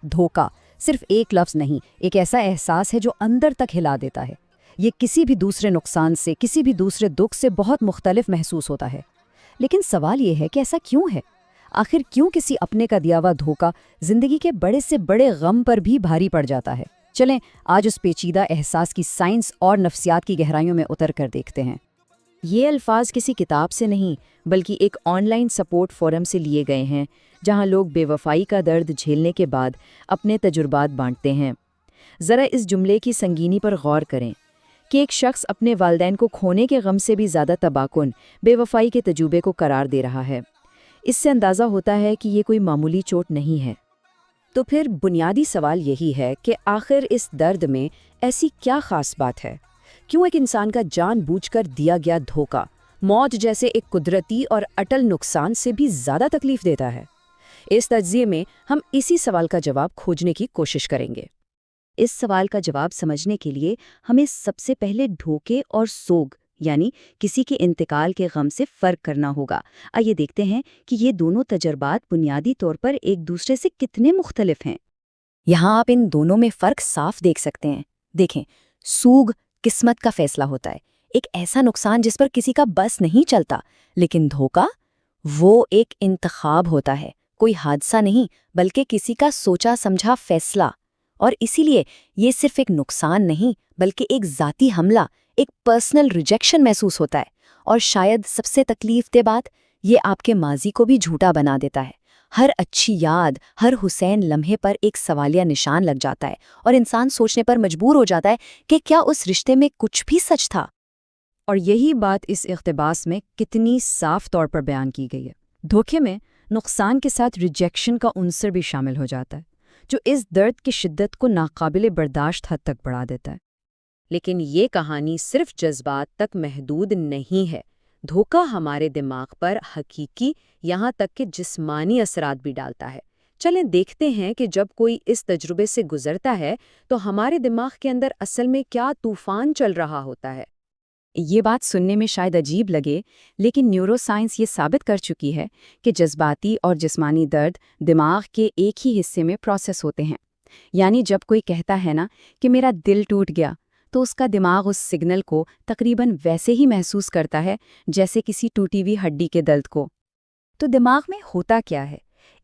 دھوکا صرف ایک لفظ نہیں، ایک ایسا احساس ہے جو اندر تک ہلا دیتا ہے۔ یہ کسی بھی دوسرے نقصان سے، کسی بھی دوسرے دکھ سے بہت مختلف محسوس ہوتا ہے۔ لیکن سوال یہ ہے کہ ایسا کیوں ہے؟ آخر کیوں کسی اپنے کا دیا ہوا دھوکا زندگی کے بڑے سے بڑے غم پر بھی بھاری پڑ جاتا ہے؟ چلیں آج اس پیچیدہ احساس کی سائنس اور نفسیات کی گہرائیوں میں اتر کر دیکھتے ہیں۔ یہ الفاظ کسی کتاب سے نہیں بلکہ ایک آن لائن سپورٹ فورم سے لیے گئے ہیں، جہاں لوگ بے وفائی کا درد جھیلنے کے بعد اپنے تجربات بانٹتے ہیں۔ ذرا اس جملے کی سنگینی پر غور کریں کہ ایک شخص اپنے والدین کو کھونے کے غم سے بھی زیادہ تباکن بے وفائی کے تجربے کو قرار دے رہا ہے۔ اس سے اندازہ ہوتا ہے کہ یہ کوئی معمولی چوٹ نہیں ہے۔ تو پھر بنیادی سوال یہی ہے کہ آخر اس درد میں ایسی کیا خاص بات ہے؟ کیوں ایک انسان کا جان بوجھ کر دیا گیا دھوکا موت جیسے ایک قدرتی اور اٹل نقصان سے بھی زیادہ تکلیف دیتا ہے؟ اس تجزیے میں ہم اسی سوال کا جواب کھوجنے کی کوشش کریں گے۔ اس سوال کا جواب سمجھنے کے لیے ہمیں سب سے پہلے دھوکے اور سوگ یعنی کسی کے انتقال کے غم سے فرق کرنا ہوگا۔ آئیے دیکھتے ہیں کہ یہ دونوں تجربات بنیادی طور پر ایک دوسرے سے کتنے مختلف ہیں۔ یہاں آپ ان دونوں میں فرق صاف دیکھ سکتے ہیں۔ دیکھیں، سوگ قسمت کا فیصلہ ہوتا ہے، ایک ایسا نقصان جس پر کسی کا بس نہیں چلتا، لیکن دھوکا وہ ایک انتخاب ہوتا ہے، کوئی حادثہ نہیں بلکہ کسی کا سوچا سمجھا فیصلہ۔ اور اسی لیے یہ صرف ایک نقصان نہیں بلکہ ایک ذاتی حملہ، ایک پرسنل ریجیکشن محسوس ہوتا ہے۔ اور شاید سب سے تکلیف دہ بات، یہ آپ کے ماضی کو بھی جھوٹا بنا دیتا ہے۔ ہر اچھی یاد، ہر حسین لمحے پر ایک سوالیہ نشان لگ جاتا ہے، اور انسان سوچنے پر مجبور ہو جاتا ہے کہ کیا اس رشتے میں کچھ بھی سچ تھا؟ اور یہی بات اس اقتباس میں کتنی صاف طور پر بیان کی گئی ہے۔ دھوکے میں نقصان کے ساتھ ریجیکشن کا عنصر بھی شامل ہو جاتا ہے، جو اس درد کی شدت کو ناقابل برداشت حد تک بڑھا دیتا ہے۔ لیکن یہ کہانی صرف جذبات تک محدود نہیں ہے۔ دھوکا ہمارے دماغ پر حقیقی یہاں تک کہ جسمانی اثرات بھی ڈالتا ہے۔ چلیں دیکھتے ہیں کہ جب کوئی اس تجربے سے گزرتا ہے تو ہمارے دماغ کے اندر اصل میں کیا طوفان چل رہا ہوتا ہے۔ یہ بات سننے میں شاید عجیب لگے، لیکن نیورو سائنس یہ ثابت کر چکی ہے کہ جذباتی اور جسمانی درد دماغ کے ایک ہی حصے میں پروسیس ہوتے ہیں۔ یعنی جب کوئی کہتا ہے نا کہ میرا دل ٹوٹ گیا، تو اس کا دماغ اس سگنل کو تقریباً ویسے ہی محسوس کرتا ہے جیسے کسی ٹوٹی ہوئی ہڈی کے درد کو۔ تو دماغ میں ہوتا کیا ہے؟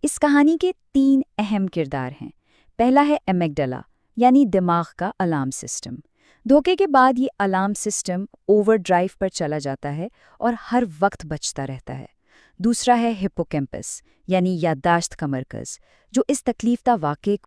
اس کہانی کے 3 اہم کردار ہیں۔ پہلا ہے ایمگڈالا، یعنی دماغ کا الارم سسٹم۔ دھوکے کے بعد یہ الارم سسٹم اوور ڈرائیو پر چلا جاتا ہے اور ہر وقت بچتا رہتا ہے۔ دوسرا ہے ہپوکیمپس، یعنی یادداشت کا مرکز، جو اس تکلیف دہ واقعے